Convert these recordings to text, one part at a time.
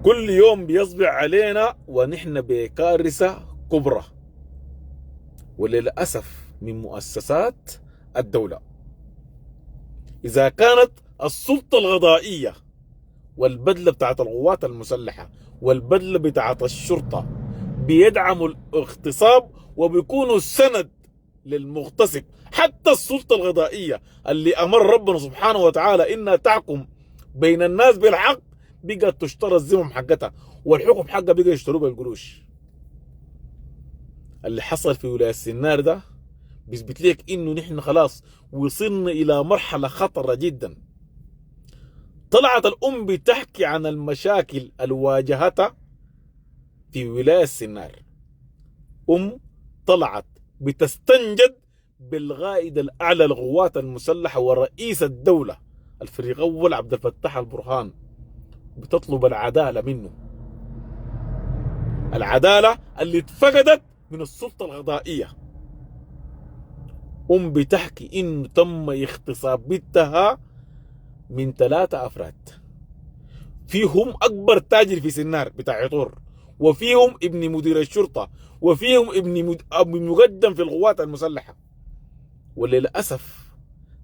كل يوم بيصبح علينا ونحن بكارثة كبرى، وللأسف من مؤسسات الدولة. إذا كانت السلطة القضائية والبدلة بتاعت القوات المسلحة والبدلة بتاعت الشرطة بيدعموا الاغتصاب وبيكونوا السند للمغتصب، حتى السلطة القضائية اللي أمر ربنا سبحانه وتعالى إنها تحكم بين الناس بالحق بقت تشترى الزمم حقتها، والحكم حقها بقى يشتروه بالقروش. اللي حصل في ولاية سنار ده بيثبت لك إنه نحن خلاص وصلنا إلى مرحلة خطرة جدا. طلعت الأم بتحكي عن المشاكل اللي واجهتها في ولاية سنار. طلعت بتستنجد بالقائد الأعلى للقوات المسلحة ورئيس الدولة الفريق أول عبد الفتاح البرهان، بتطلب العدالة منه، العدالة اللي اتفقدت من السلطة القضائية. بتحكي إنه تم اغتصاب بنتها من 3 أفراد، فيهم أكبر تاجر في سنار بتاع عطور، وفيهم ابن مدير الشرطة، وفيهم ابن مقدم في القوات المسلحة. وللأسف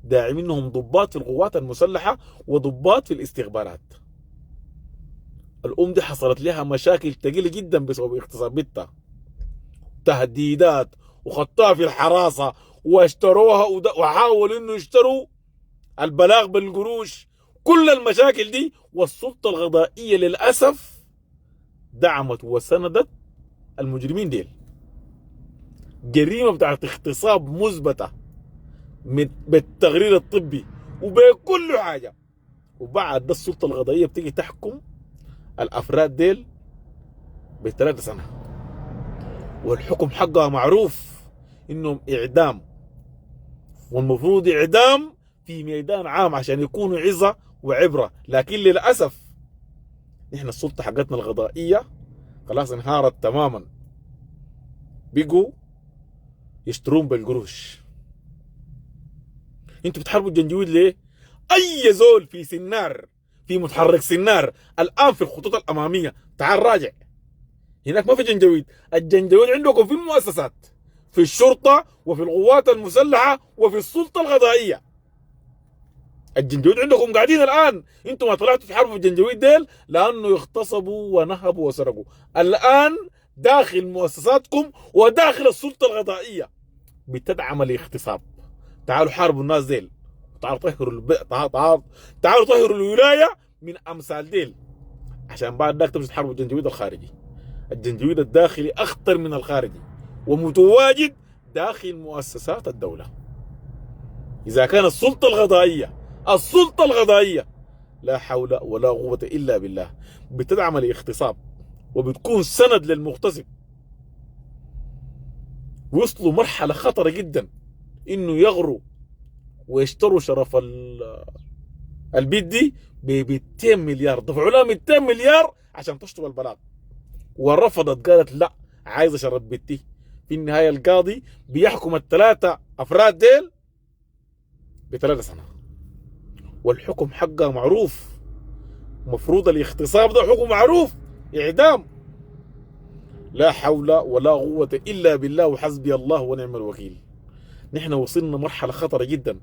داعي منهم ضباط في القوات المسلحة وضباط في الاستخبارات. الأم دي حصلت لها مشاكل ثقيلة جدا بسبب اغتصاب بنتها، تهديدات، وخطوها في الحراسة، واشتروها وحاولوا انه يشتروا البلاغ بالقروش. كل المشاكل دي والسلطة القضائية للأسف دعمت وسندت المجرمين ديل. جريمة بتاعت اغتصاب مثبتة بالتقرير الطبي وبكل حاجة، وبعد ده السلطة القضائية بتيجي تحكم الأفراد ديل ب3 سنة، والحكم حقها معروف إنهم إعدام، والمفروض إعدام في ميدان عام عشان يكونوا عظة وعبرة. لكن للأسف نحن السلطة حقتنا القضائية خلاص انهارت تماما، بقوا يشترون بالقروش. انتوا بتحاربوا الجنجويد ليه؟ اي زول في سنار، في متحرك سنار الان في الخطوط الاماميه، تعال راجع هناك ما في جنجويد. الجنجويد عندكم في المؤسسات، في الشرطه وفي القوات المسلحه وفي السلطه القضائيه. الجنجويد عندكم قاعدين الان، انتم ما طلعتوا تحاربوا الجنجويد ديل لانه اغتصبوا ونهبوا وسرقوا. الان داخل مؤسساتكم وداخل السلطه القضائيه بتدعم الاغتصاب. تعالوا حاربوا الناس ديل، تعالوا طهروا تعالوا طهروا الولايه من امثال ديل، عشان بعد ذاك تمشي تحاربوا الجنجويد الخارجي. الجنجويد الداخلي اخطر من الخارجي ومتواجد داخل مؤسسات الدوله. اذا كان السلطه القضائيه لا حول ولا قوه الا بالله بتدعم الاغتصاب وبتكون سند للمغتصب، وصلوا مرحله خطره جدا انه يغروا ويشتروا شرف البيت دي ب 200 مليار، دفعوا لها 200 مليار عشان تشطب البلاط، ورفضت قالت لا عايزه شرف بيتي. في النهايه القاضي بيحكم ال3 أفراد ديل ب3 سنة، والحكم حقها معروف. مفروض الاغتصاب ده حكم معروف، اعدام. لا حول ولا قوه الا بالله وحسبي الله ونعم الوكيل. نحن وصلنا مرحله خطره جدا.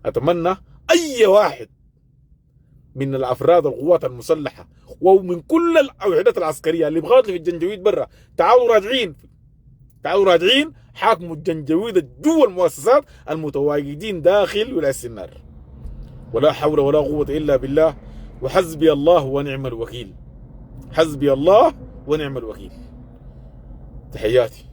اتمنى اي واحد من الافراد القوات المسلحه ومن كل الوحدات العسكريه اللي بغاطوا في الجنجويد برا، تعالوا راجعين حاكموا الجنجويد جوا المؤسسات المتواجدين داخل ولاية سنار. ولا حول ولا قوه الا بالله وحسبي الله ونعم الوكيل. حسبي الله ونعم الوكيل. تحياتي.